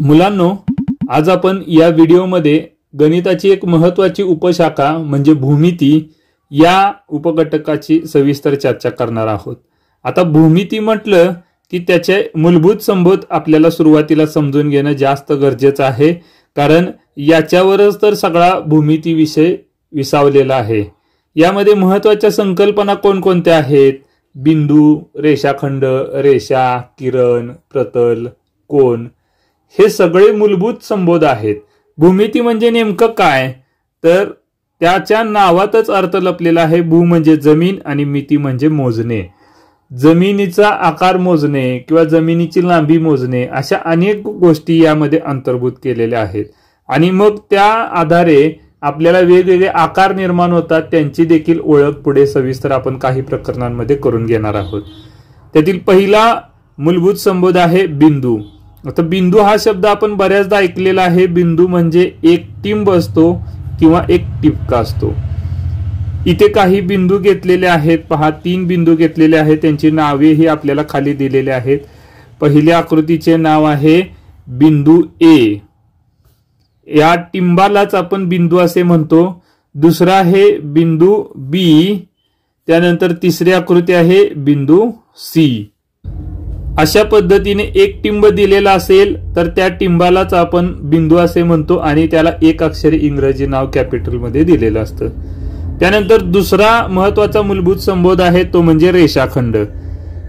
मुलांनो, आज आपण या व्हिडिओमध्ये गणिताची एक महत्त्वाची उपशाखा म्हणजे भूमिती या उपघटकाची सविस्तर चर्चा करणार आहोत। आता भूमिती म्हटलं की त्याचे मूलभूत संबोध आपल्याला सुरुवातीला समजून घेणं जास्त गरजेचं आहे, कारण याच्यावरच तर सगळा भूमिती विषय विसावलेला आहे। यामध्ये महत्त्वाच्या संकल्पना कोणकोणत्या आहेत? बिंदू, रेषाखंड, रेषा, किरण, प्रतल, कोन हे सगळे मूलभूत संबोध आहेत। भूमिती म्हणजे नेमकं काय, तर त्याच्या नावातच अर्थ लपलेला आहे। भू म्हणजे जमीन आणि मिती म्हणजे मोजणे। जमिनीचा आकार मोजणे किंवा जमिनीची लांबी मोजणे अशा अनेक गोष्टी यामध्ये अंतर्भूत केलेल्या आहेत आणि मग त्या आधारे आपल्याला वेगवेगळे आकार निर्माण होतात, त्यांची देखील ओळख पुढे सविस्तर आपण काही प्रकरणांमध्ये करून घेणार आहोत। त्यातील पहिला मूलभूत संबोध आहे बिंदू। आता बिंदू हा शब्द आपण बऱ्याचदा ऐकलेला आहे। बिंदू म्हणजे एक टिंब असतो किंवा एक टिपका असतो। इथे काही बिंदू घेतलेले आहेत, पहा 3 बिंदू घेतलेले आहेत, त्यांची नावेही आपल्याला खाली दिलेली आहेत। पहिल्या आकृतीचे नाव आहे बिंदू ए, या टिंबालाच आपण बिंदू असे म्हणतो। दुसरा आहे बिंदू बी, त्यानंतर तिसरी आकृती आहे बिंदू सी। अशा पद्धतीने एक टिंब दिलेला असेल तर त्या टिंबालाच आपण बिंदू असे म्हणतो आणि त्याला एक अक्षरी इंग्रजी नाव कॅपिटल मध्ये दिलेलं असतं। त्यानंतर दुसरा महत्त्वाचा मूलभूत संबोध आहे तो म्हणजे रेषाखंड।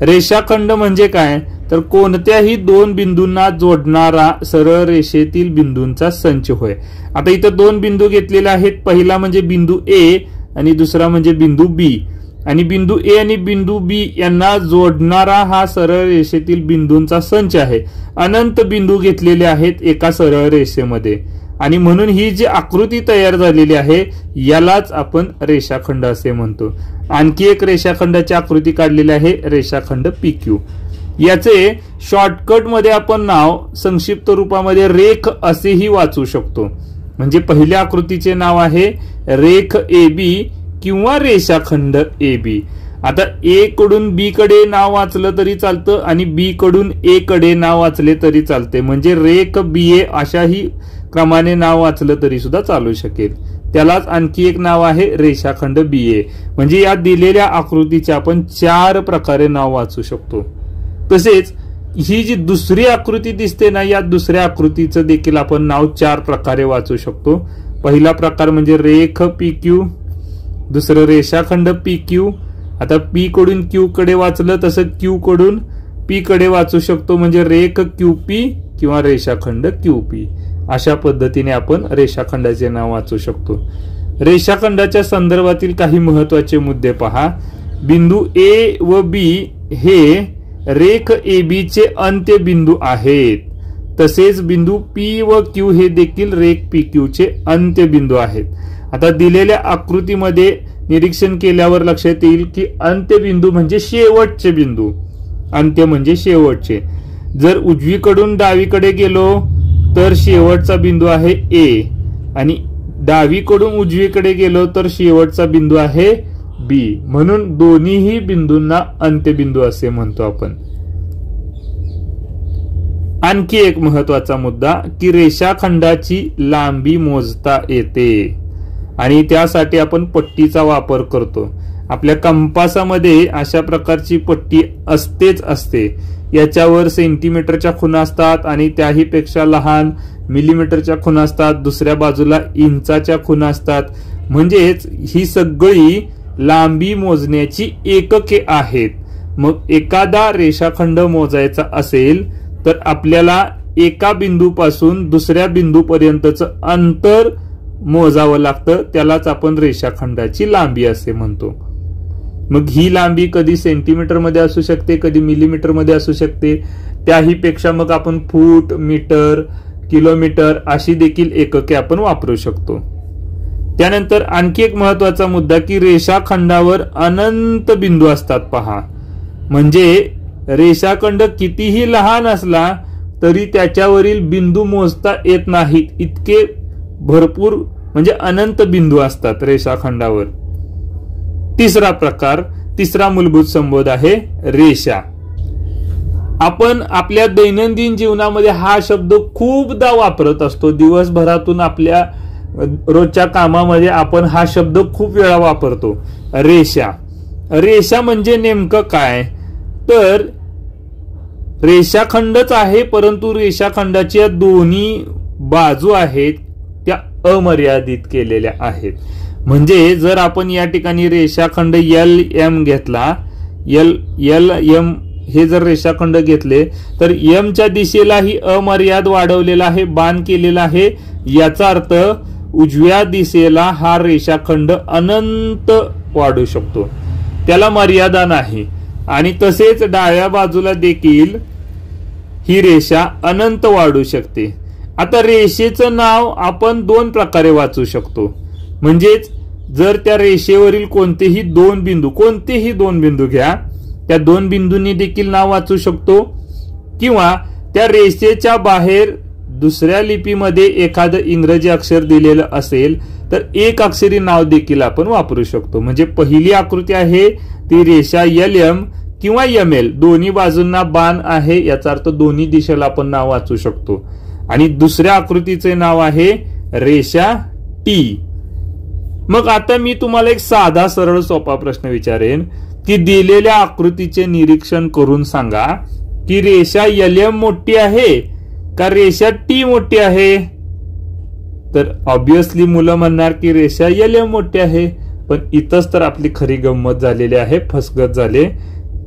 रेषाखंड म्हणजे काय, तर कोणत्याही 2 बिंदूंना जोडणारा सरळ रेषेतील बिंदूंचा संच होय। आता इथं 2 बिंदू घेतलेले आहेत, पहिला म्हणजे बिंदू ए आणि दुसरा म्हणजे बिंदू बी, आणि बिंदू ए आणि बिंदू बी यांना जोडणारा हा सरळ रेषेतील बिंदूंचा संच आहे। अनंत बिंदू घेतलेले आहेत एका सरळ रेषेमध्ये आणि म्हणून ही जी आकृती तयार झालेली आहे यालाच आपण रेषाखंड असे म्हणतो। आणखी एक रेषाखंडाची आकृती काढलेली आहे, रेषाखंड PQ। याचे शॉर्टकट मध्ये आपण नाव संक्षिप्त रूपामध्ये रेख असेही वाचू शकतो। म्हणजे पहिल्या आकृतीचे नाव आहे रेख AB किंवा रेषाखंड AB। आता ए कडून बी कडे नाव वाचलं तरी चालतं आणि बी कडून ए कडे नाव वाचले तरी चालते, म्हणजे रेख BA अशाही क्रमाने नाव वाचलं तरी सुद्धा चालू शकेल। त्यालाच आणखी एक नाव आहे रेषाखंड BA। म्हणजे या दिलेल्या आकृतीचे आपण 4 प्रकारे नाव वाचू शकतो। तसेच ही जी दुसरी आकृती दिसते ना, या दुसऱ्या आकृतीचं देखील आपण नाव 4 प्रकारे वाचू शकतो। पहिला प्रकार म्हणजे रेख PQ, दुसरं रेषाखंड PQ। आता P कडून Q कडे वाचलं तसं Q कडून P कडे वाचू शकतो, म्हणजे रेख QP किंवा रेषाखंड QP। अशा पद्धतीने आपण रेषाखंडाचे नाव वाचू शकतो। रेषाखंडाच्या संदर्भातील काही महत्त्वाचे मुद्दे पहा। बिंदू A व B हे रेख AB चे अंत्यबिंदू आहेत, तसेच बिंदू P व Q हे देखील रेख PQ चे अंत्यबिंदू आहेत। आता दिलेल्या आकृतीमध्ये निरीक्षण केल्यावर लक्षात येईल की अंत्यबिंदू म्हणजे शेवटचे बिंदू, अंत्य म्हणजे शेवटचे। जर उजवीकडून डावीकडे गेलो तर शेवटचा बिंदू आहे A आणि डावीकडून उजवीकडे गेलो तर शेवटचा बिंदू आहे B, म्हणून दोन्हीही बिंदूंना अंत्यबिंदू असे म्हणतो आपण। आणखी एक महत्त्वाचा मुद्दा की रेषाखंडाची लांबी मोजता येते आणि त्यासाठी आपण पट्टीचा वापर करतो। आपल्या कंपासामध्ये अशा प्रकारची पट्टी असतेच असते। याच्यावर सेंटीमीटरच्या खुणा असतात आणि त्याही पेक्षा लहान मिलीमीटरच्या खुणा असतात, दुसऱ्या बाजूला इंचाच्या खुणा असतात। म्हणजेच ही सगळी लांबी मोजण्याची एकके आहेत। मग एखादा रेषाखंड मोजायचा असेल तर आपल्याला एका बिंदूपासून दुसऱ्या बिंदूपर्यंतचं अंतर मोजावं लागतं, त्यालाच आपण रेषाखंडाची लांबी असे म्हणतो। मग ही लांबी कधी सेंटीमीटर मध्ये असू शकते, कधी मिलीमीटर मध्ये असू शकते, त्याही पेक्षा मग आपण फूट, मीटर, किलोमीटर अशी देखील एकके आपण वापरू शकतो। त्यानंतर आणखी एक महत्त्वाचा मुद्दा की रेषाखंडावर अनंत बिंदू असतात पहा। म्हणजे रेषाखंड कितीही लहान असला तरी त्याच्यावरील बिंदू मोजता येत नाहीत, इतके भरपूर म्हणजे अनंत बिंदू असतात रेषाखंडावर। तिसरा प्रकार, तिसरा मूलभूत संबोध आहे रेषा। आपण आपल्या दैनंदिन जीवनामध्ये हा शब्द खूपदा वापरत असतो. दिवसभरातून आपल्या रोजच्या कामामध्ये आपण हा शब्द खूप वेळा वापरतो. रेषा. रेषा म्हणजे नेमकं काय? तर रेषाखंडच आहे, परंतु रेषाखंडाच्या दोन्ही बाजू आहेत त्या अमर्यादित केलेल्या आहेत. म्हणजे जर आपण या ठिकाणी रेषाखंड LM घेतला, LM हे जर रेषाखंड घेतले तर M च्या दिशेलाही अमर्याद वाढवलेला आहे, बाण केलेला आहे. याचा अर्थ उजव्या दिशेला हा रेषाखंड अनंत वाढू शकतो, त्याला मर्यादा नाही. आणि तसेच डाव्या बाजूला देखील ही रेषा अनंत वाढू शकते. आता रेषेचं नाव आपण दोन प्रकारे वाचू शकतो. म्हणजेच जर त्या रेषेवरील कोणतेही दोन बिंदू घ्या, त्या दोन बिंदूंनी देखील नाव वाचू शकतो, किंवा त्या रेषेच्या बाहेर दुसऱ्या लिपीमध्ये एखादं इंग्रजी अक्षर दिलेलं असेल तर एक अक्षरी नाव देखील आपण वापरू शकतो. म्हणजे पहिली आकृती आहे ती रेषा LM किंवा ML, दोन्ही बाजूंना बाण आहे, याचा अर्थ दोन्ही दिशेला आपण नाव वाचू शकतो. आणि दुसऱ्या आकृतीचे नाव आहे रेषा T. मग आता मी तुम्हाला एक साधा सरळ सोपा प्रश्न विचारेन की दिलेल्या आकृतीचे निरीक्षण करून सांगा की रेषा LM मोठी आहे का रेषा T मोठी आहे? तर ऑब्विसली मुलं म्हणणार की रेषा LM मोठी आहे. पण इथंच तर आपली खरी गंमत झालेली आहे, फसगत झाले.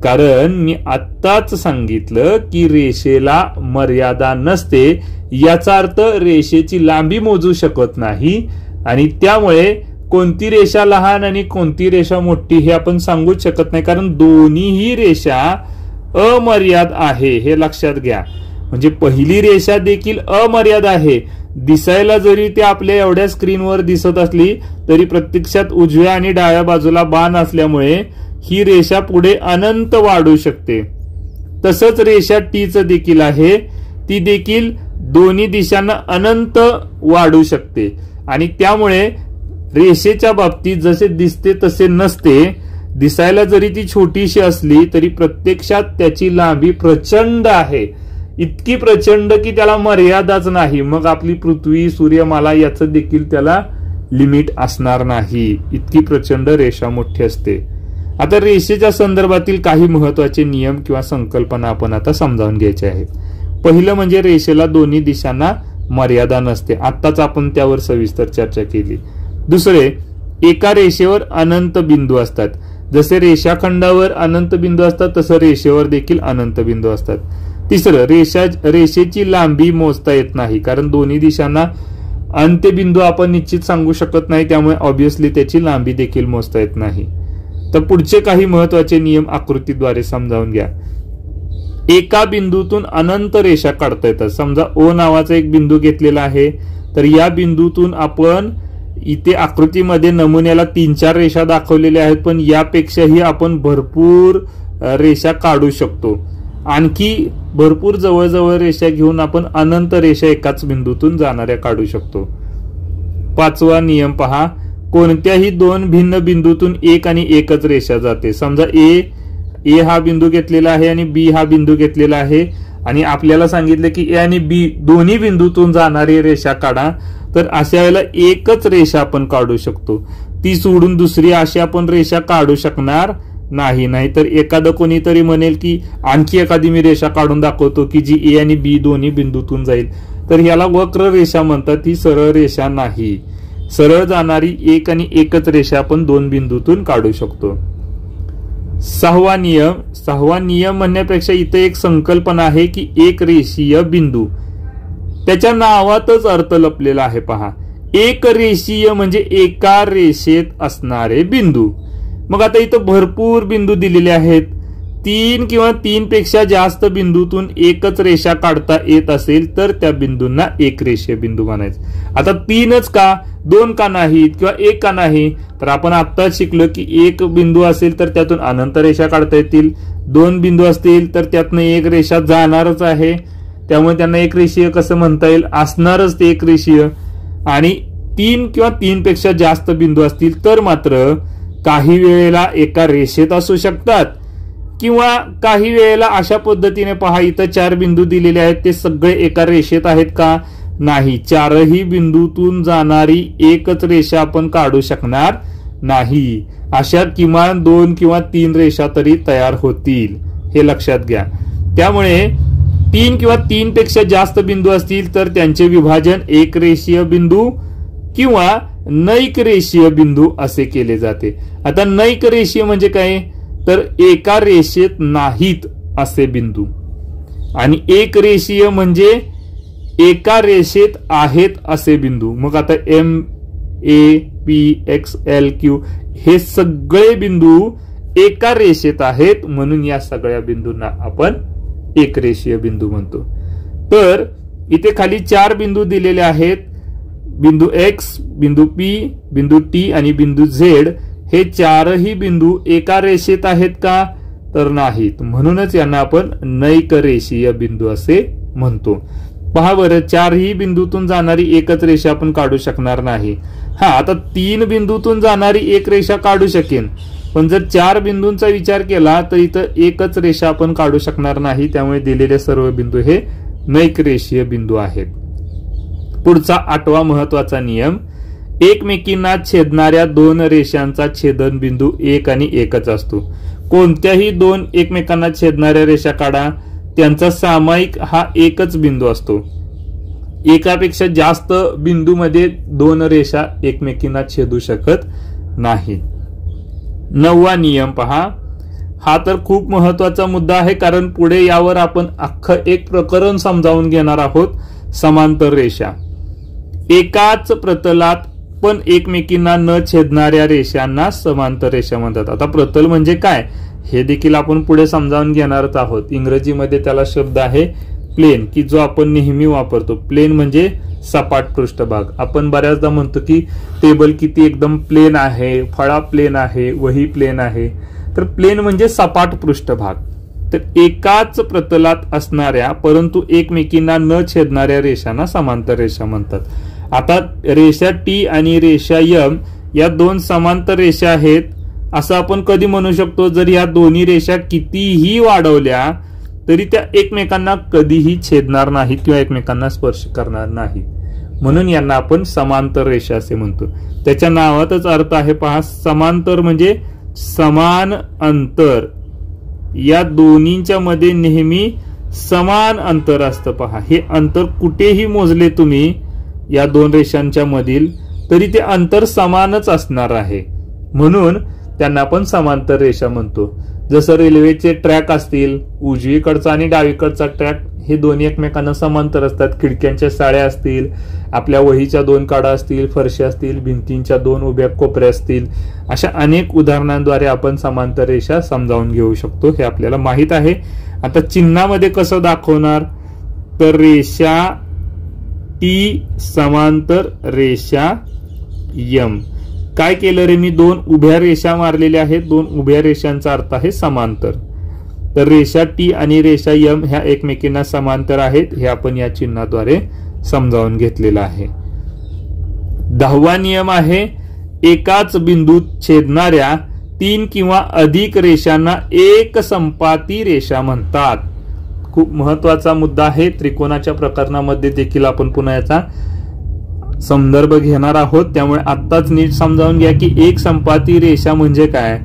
कारण मी आत्ताच सांगितलं की रेषेला मर्यादा नसते, याचा अर्थ रेषेची लांबी मोजू शकत नाही. आणि त्यामुळे कोणती रेषा लहान आणि कोणती रेषा मोठी हे आपण सांगूच शकत नाही, कारण दोन्हीही रेषा अमर्याद आहे, हे लक्षात घ्या. म्हणजे पहिली रेषा देखील अमर्याद आहे. दिसायला जरी ती आपल्या एवढ्या स्क्रीनवर दिसत असली तरी प्रत्यक्षात उजव्या आणि डाव्या बाजूला बाण असल्यामुळे ही रेषा पुढे अनंत वाढू शकते. तसंच रेषा T देखील आहे, ती देखील दोन्ही दिशांना अनंत वाढू शकते. आणि त्यामुळे रेषेच्या बाबतीत जसे दिसते तसे नसते. दिसायला जरी ती छोटीशी असली तरी प्रत्यक्षात त्याची लांबी प्रचंड आहे, इतकी प्रचंड की त्याला मर्यादाच नाही. मग आपली पृथ्वी, सूर्यमाला याचं देखील त्याला लिमिट असणार नाही, इतकी प्रचंड रेषा मोठी असते. आता रेषेच्या संदर्भातील काही महत्वाचे नियम किंवा संकल्पना आपण आता समजावून घ्यायचे आहेत. पहिलं म्हणजे रेषेला दोन्ही दिशांना मर्यादा नसते, आत्ताच आपण त्यावर सविस्तर चर्चा केली. दुसरे, एका रेषेवर अनंत बिंदू असतात. जसे रेषाखंडावर अनंत बिंदू असतात तसं रेषेवर देखील अनंत बिंदू असतात. तिसरं, रेषेची लांबी मोजता येत नाही, कारण दोन्ही दिशांना अंत्यबिंदू आपण निश्चित सांगू शकत नाही, त्यामुळे ऑब्विसली त्याची लांबी देखील मोजता येत नाही. तर पुढचे काही महत्वाचे नियम आकृतीद्वारे समजावून घ्या. एका बिंदूतून अनंत रेषा काढता येतात. समजा O नावाचा एक बिंदू घेतलेला आहे, तर या बिंदूतून आपण इथे आकृतीमध्ये नमुन्याला 3-4 रेषा दाखवलेल्या आहेत, पण यापेक्षाही आपण भरपूर रेषा काढू शकतो. आणखी भरपूर जवळजवळ रेषा घेऊन आपण अनंत रेषा एकाच बिंदूतून जाणाऱ्या काढू शकतो. 5वा नियम पहा, कोणत्याही दोन भिन्न बिंदूतून एक आणि एकच रेषा जाते. समजा ए हा बिंदू घेतलेला आहे आणि B हा बिंदू घेतलेला आहे, आणि आपल्याला सांगितलं की A आणि B दोन्ही बिंदूतून जाणारी रेषा काढा. तर अशा वेळेला एकच रेषा आपण काढू शकतो, ती सोडून दुसरी अशी आपण रेषा काढू शकणार नाही. नाहीतर एखादं कोणीतरी म्हणेल की आणखी एखादी मी रेषा काढून दाखवतो की जी A आणि B दोन्ही बिंदूतून जाईल, तर ह्याला वक्र रेषा म्हणतात. ही सरळ रेषा नाही, सरळ जाणारी एक आणि एकच रेषा आपण दोन बिंदूतून काढू शकतो. 6वा नियम म्हणण्यापेक्षा इथे एक संकल्पना आहे की एक रेषीय बिंदू, त्याच्या नावातच अर्थ लपलेला आहे. पहा, एक रेषीय म्हणजे एका रेषेत असणारे बिंदू. मग आता इथं भरपूर बिंदू दिलेले आहेत. 3 किंवा 3 पेक्षा जास्त बिंदूतून एकच रेषा काढता येत असेल तर त्या बिंदूंना एक रेषीय बिंदू म्हणायचं. आता 3च का, 2 का नाहीत किंवा 1 का नाही? तर आपण आत्ताच शिकलो की एक बिंदू असेल तर त्यातून अनंत रेषा काढता येतील, 2 बिंदू असतील तर त्यातनं एक रेषा जाणारच आहे, त्यामुळे त्यांना एक रेषीय कसं म्हणता येईल, असणारच ते एक रेषीय. आणि 3 किंवा 3 पेक्षा जास्त बिंदू असतील तर मात्र काही वेळेला एका रेषेत असू शकतात किंवा काही वेळेला अशा पद्धतीने पहा, इथं 4 बिंदू दिलेले आहेत, ते सगळे एका रेषेत आहेत का? नाही. चारही बिंदूतून जाणारी एकच रेषा आपण काढू शकणार नाही. अशा किमान 2 किंवा 3 रेषा तरी तयार होतील, हे लक्षात घ्या. त्यामुळे 3 किंवा 3 पेक्षा जास्त बिंदू असतील तर त्यांचे विभाजन एक रेषीय बिंदू किंवा नैक रेषीय बिंदू असे केले जाते. आता नैक रेषीय म्हणजे काय? तर एका रेषेत नाहीत असे बिंदू. आणि एक रेषीय म्हणजे एका रेषेत आहेत असे बिंदू. मग आता एम, ए, पी, एक्स, एल, क्यू हे सगळे बिंदू एका रेषेत आहेत, म्हणून या सगळ्या बिंदूंना आपण एक रेषीय बिंदू म्हणतो. तर इथे खाली 4 बिंदू दिलेले आहेत. बिंदू एक्स, बिंदू पी, बिंदू टी आणि बिंदू झेड हे 4ही बिंदू एका रेषेत आहेत का? तर नाहीत. म्हणूनच यांना आपण नैक रेषीय बिंदू असे म्हणतो. पहा बरं, 4ही बिंदूतून जाणारी एकच रेषा आपण काढू शकणार नाही. आता 3 बिंदूतून जाणारी एक रेषा काढू शकेन, पण जर 4 बिंदूंचा विचार केला तर इथं एकच रेषा आपण काढू शकणार नाही. त्यामुळे दिलेले सर्व बिंदू हे नैक रेषीय बिंदू आहेत. पुढचा 8वा महत्वाचा नियम, एकमेकींना छेदणाऱ्या 2 रेषांचा छेदन बिंदू 1 आणि 1च असतो. कोणत्याही 2 एकमेकांना छेदणाऱ्या रेषा काढा, त्यांचा सामायिक हा एकच बिंदू असतो. एकापेक्षा जास्त बिंदूमध्ये 2 रेषा एकमेकींना छेदू शकत नाहीत. 9वा नियम पहा, हा तर खूप महत्वाचा मुद्दा आहे, कारण पुढे यावर आपण अख्खं एक प्रकरण समजावून घेणार आहोत. समांतर रेषा. एकाच प्रतलात पण एकमेकींना न छेदणाऱ्या रेषांना समांतर रेषा म्हणतात. आता प्रतल म्हणजे काय हे देखील आपण पुढे समजावून घेणारच आहोत. इंग्रजीमध्ये त्याला शब्द आहे प्लेन, की जो आपण नेहमी वापरतो. प्लेन म्हणजे सपाट पृष्ठभाग. आपण बऱ्याचदा म्हणतो की टेबल किती एकदम प्लेन आहे, फळा प्लेन आहे, वही प्लेन आहे. तर प्लेन म्हणजे सपाट पृष्ठभाग. तर एकाच प्रतलात असणाऱ्या परंतु एकमेकींना न छेदणाऱ्या रेषांना समांतर रेषा म्हणतात. आता रेषा टी आणि रेषा यम या 2 समांतर रेषा आहेत असं आपण कधी म्हणू शकतो? जर या दोन्ही रेषा कितीही वाढवल्या तरी त्या एकमेकांना कधीही छेदणार नाहीत किंवा एकमेकांना स्पर्श करणार नाहीत. म्हणून यांना आपण समांतर रेषा असे म्हणतो. त्याच्या नावातच अर्थ आहे पहा, समांतर म्हणजे समान अंतर. या दोन्हींच्या मध्ये नेहमी समान अंतर असतं. पहा, हे अंतर कुठेही मोजले तुम्ही या 2 रेषांच्या मधील तरी ते अंतर समानच असणार आहे. म्हणून त्यांना आपण समांतर रेषा म्हणतो. जसं रेल्वेचे ट्रॅक असतील, उजवीकडचा आणि डावीकडचा ट्रॅक हे दोन्ही एकमेकांना समांतर असतात. खिडक्यांच्या साळ्या असतील, आपल्या वहीच्या 2 काडा असतील, फरशा असतील, भिंतींच्या 2 उभ्या कोपऱ्या असतील, अशा अनेक उदाहरणांद्वारे आपण समांतर रेषा समजावून घेऊ शकतो. हे आपल्याला माहित आहे. आता चिन्हामध्ये कसं दाखवणार? तर रेषा टी समांतर रेषा यम. काय केलं रे मी? 2 उभ्या रेषा मारलेल्या आहेत. 2 उभ्या रेषांचा अर्थ आहे समांतर. तर रेषा टी आणि रेषा यम ह्या एकमेकींना समांतर आहेत. हे आपण या चिन्हाद्वारे समजावून घेतलेलं आहे. 10वा नियम आहे, एकाच बिंदूत छेदणाऱ्या 3 किंवा अधिक रेषांना एक संपाती रेषा म्हणतात. खूप महत्वाचा मुद्दा आहे. त्रिकोणाच्या प्रकरणामध्ये देखील आपण पुन्हा याचा संदर्भ घेणार आहोत. त्यामुळे आत्ताच नीट समजावून घ्या की एक संपाती रेषा म्हणजे काय.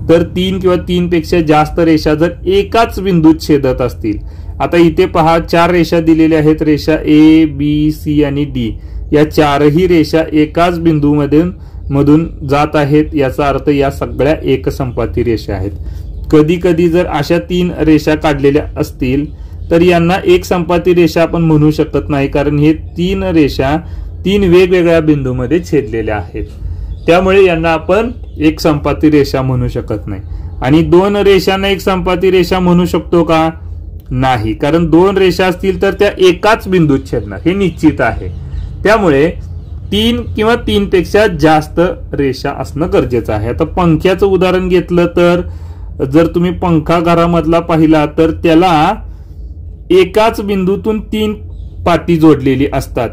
तर 3 किंवा 3 पेक्षा जास्त रेषा जर एकाच बिंदूत छेदत असतील. आता इथे पहा 4 रेषा दिलेल्या आहेत. रेषा ए, बी, सी आणि डी या 4ही रेषा एकाच बिंदूमधून जात आहेत. याचा अर्थ या सगळ्या एकसंपाती रेषा आहेत. कधी कधी जर अशा 3 रेषा काढलेल्या असतील तर यांना एक संपाती रेषा आपण म्हणू शकत नाही, कारण हे 3 रेषा 3 वेगवेगळ्या बिंदूमध्ये छेदलेल्या आहेत. त्यामुळे यांना आपण एक संपाती रेषा म्हणू शकत नाही. आणि 2 रेषांना एक संपाती रेषा म्हणू शकतो का? नाही, कारण 2 रेषा असतील तर त्या एकाच बिंदूत छेदणार हे निश्चित आहे. त्यामुळे 3 किंवा 3 पेक्षा जास्त रेषा असणं गरजेचं आहे. आता पंख्याचं उदाहरण घेतलं तर जर तुम्ही पंखा घरामधला पाहिला तर त्याला एकाच बिंदूतून 3 पाटी जोडलेली असतात.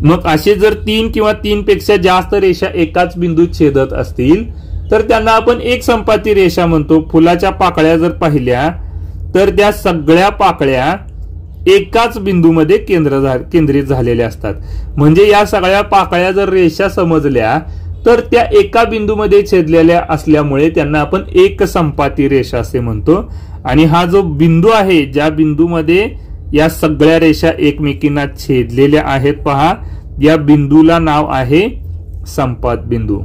मग असे जर 3 किंवा 3 पेक्षा जास्त रेषा एकाच बिंदूत छेदत असतील तर त्यांना आपण एक संपाती रेषा म्हणतो. फुलाच्या पाकळ्या जर पाहिल्या तर त्या सगळ्या पाकळ्या एकाच बिंदूमध्ये केंद्रित झालेल्या असतात. म्हणजे या सगळ्या पाकळ्या जर रेषा समजल्या तर त्या एका बिंदूमध्ये छेदलेल्या असल्यामुळे त्यांना आपण एक संपाती रेषा असे म्हणतो. आणि हा जो बिंदू आहे, ज्या बिंदूमध्ये या सगळ्या रेषा एकमेकींना छेदलेल्या आहेत पहा, या बिंदूला नाव आहे संपात बिंदू.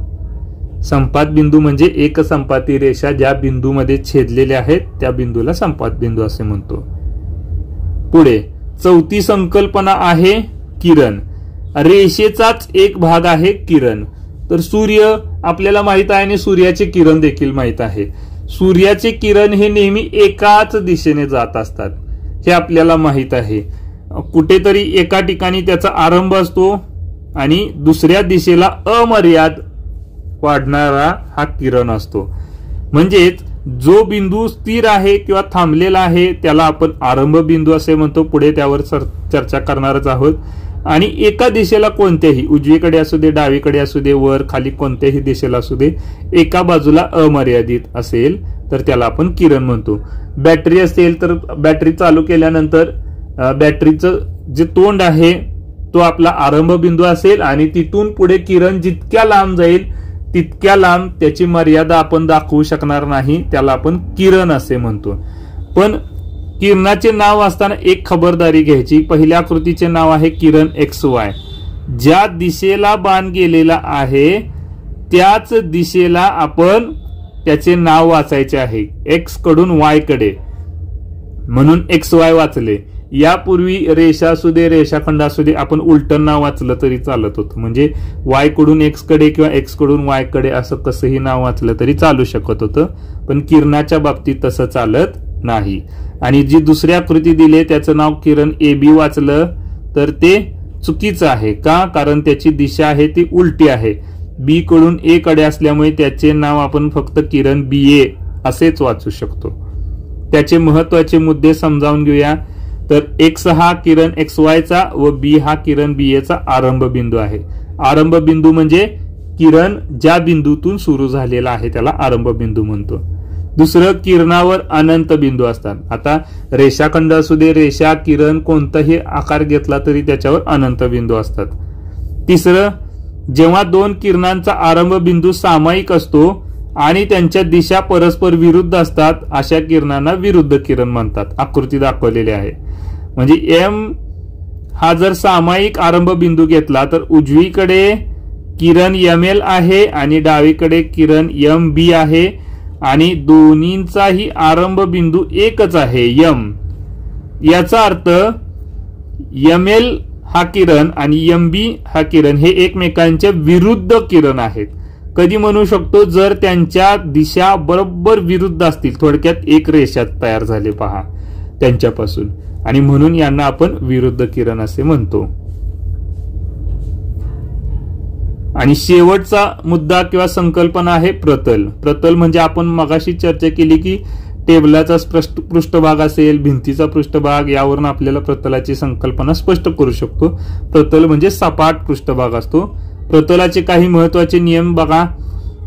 संपात बिंदू म्हणजे एक संपाती रेषा ज्या बिंदूमध्ये छेदलेल्या आहेत त्या बिंदूला संपात बिंदू असे म्हणतो. पुढे चौथी संकल्पना आहे किरण. रेषेचाच एक भाग आहे किरण. तर सूर्य आपल्याला माहित आहे आणि सूर्याचे किरण देखील माहित आहे. सूर्याचे किरण हे नेहमी एकाच दिशेने जात असतात हे आपल्याला माहित आहे. कुठेतरी एका ठिकाणी त्याचा आरंभ असतो आणि दुसऱ्या दिशेला अमर्याद वाढणारा हा किरण असतो. म्हणजेच जो बिंदू स्थिर आहे किंवा थांबलेला आहे त्याला आपण आरंभ बिंदू असे म्हणतो. पुढे त्यावर चर्चा करणारच आहोत. आणि एका दिशेला कोणत्याही, उजवीकडे असू दे, डावीकडे असू दे, वर खाली कोणत्याही दिशेला असू दे, एका बाजूला अमर्यादित असेल तर त्याला आपण किरण म्हणतो. बॅटरी असेल तर बॅटरी चालू केल्यानंतर बॅटरीचं जे तोंड आहे तो आपला आरंभ बिंदू असेल आणि तिथून पुढे किरण जितक्या लांब जाईल तितक्या लांब त्याची मर्यादा आपण दाखवू शकणार नाही, त्याला आपण किरण असे म्हणतो. पण किरणाचे नाव असताना एक खबरदारी घ्यायची. पहिल्या आकृतीचे नाव आहे किरण XY. ज्या दिशेला बाण गेलेला आहे त्याच दिशेला आपण त्याचे नाव वाचायचे आहे, X कडून Y कडे, म्हणून XY वाचले. यापूर्वी रेषा असू दे, रेषाखंड असू दे, आपण उलटं नाव वाचलं तरी चालत होतं. म्हणजे Y कडून X कडे किंवा X कडून Y कडे असं कसंही नाव वाचलं तरी चालू शकत होतं. पण किरणाच्या बाबतीत तसं चालत नाही. आणि जी दुसरी आकृती दिली त्याचं नाव किरण AB वाचलं तर ते चुकीचं आहे. का? कारण त्याची दिशा आहे ती उलटी आहे. B कडून A कडे असल्यामुळे त्याचे नाव आपण फक्त किरण BA असेच वाचू शकतो. त्याचे महत्वाचे मुद्दे समजावून घेऊया. तर X हा किरण XY चा व B हा किरण BA चा आरंभ बिंदू आहे. आरंभ बिंदू म्हणजे किरण ज्या बिंदूतून सुरू झालेला आहे त्याला आरंभ बिंदू म्हणतो. दुसरं, किरणावर अनंत बिंदू असतात. आता रेषाखंड असू दे, रेषा, किरण कोणताही आकार घेतला तरी त्याच्यावर अनंत बिंदू असतात. तिसरं, जेव्हा दोन किरणांचा आरंभ बिंदू सामायिक असतो आणि त्यांच्या दिशा परस्पर विरुद्ध असतात अशा किरणांना विरुद्ध किरण म्हणतात. आकृती दाखवलेली आहे. म्हणजे M हा जर सामायिक आरंभ बिंदू घेतला तर उजवीकडे किरण ML आहे आणि डावीकडे किरण MB आहे आणि दोन्हींचाही आरंभ बिंदू एकच आहे M. याचा अर्थ ML हा किरण आणि MB हा किरण हे एकमेकांच्या विरुद्ध किरण आहेत. कधी म्हणू शकतो जर त्यांच्या दिशा बरोबर विरुद्ध असतील, थोडक्यात एक रेषा तयार झाली पहा त्यांच्यापासून, आणि म्हणून यांना आपण विरुद्ध किरण असे म्हणतो. आणि शेवटचा मुद्दा किंवा संकल्पना आहे प्रतल. प्रतल म्हणजे आपण मगाशी चर्चा केली की टेबलाचा पृष्ठभाग असेल, भिंतीचा पृष्ठभाग, यावरून आपल्याला प्रतलाची संकल्पना स्पष्ट करू शकतो. प्रतल म्हणजे सपाट पृष्ठभाग असतो. प्रतलाचे काही महत्वाचे नियम बघा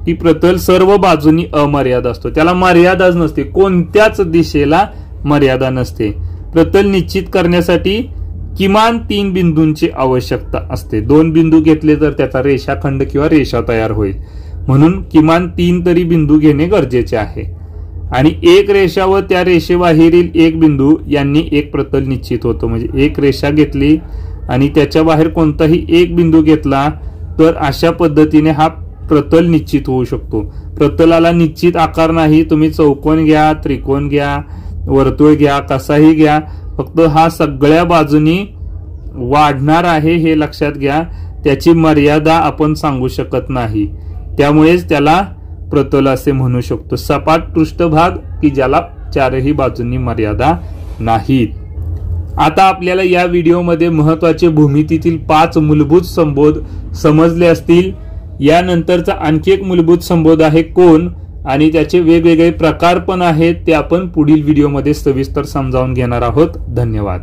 की प्रतल सर्व बाजूनी अमर्याद असतो, त्याला मर्यादाच नसते, कोणत्याच दिशेला मर्यादा नसते. प्रतल निश्चित करण्यासाठी किमान 3 बिंदूंची आवश्यकता असते. 2 बिंदू घेतले तर त्याचा रेषाखंड किंवा रेषा तयार होईल, म्हणून किमान 3 तरी बिंदू घेणे गरजेचे आहे. आणि एक रेषा व त्या रेषेबाहेरील एक बिंदू यांनी एक प्रतल निश्चित होतो. म्हणजे एक रेषा घेतली आणि त्याच्या बाहेर कोणताही एक बिंदू घेतला तर अशा पद्धतीने हा प्रतल निश्चित होऊ शकतो. प्रतलाला निश्चित आकार नाही, तुम्ही चौकोन घ्या, त्रिकोण घ्या, वर्तुळ घ्या, कसाही घ्या, फक्त हा सगळ्या बाजूनी वाढणार आहे हे लक्षात घ्या. त्याची मर्यादा आपण सांगू शकत नाही, त्यामुळेच त्याला प्रतल असे म्हणू शकतो. सपाट पृष्ठभाग की ज्याला चारही बाजूंनी मर्यादा नाहीत. आता आपल्याला या व्हिडिओमध्ये महत्वाचे भूमितीतील 5 मूलभूत संबोध समजले असतील. यानंतरचा आणखी एक मूलभूत संबोध आहे कोन, आणि त्याचे वेगवेगळे प्रकार पण आहेत, ते आपण पुढील व्हिडिओमध्ये सविस्तर समजावून घेणार आहोत. धन्यवाद.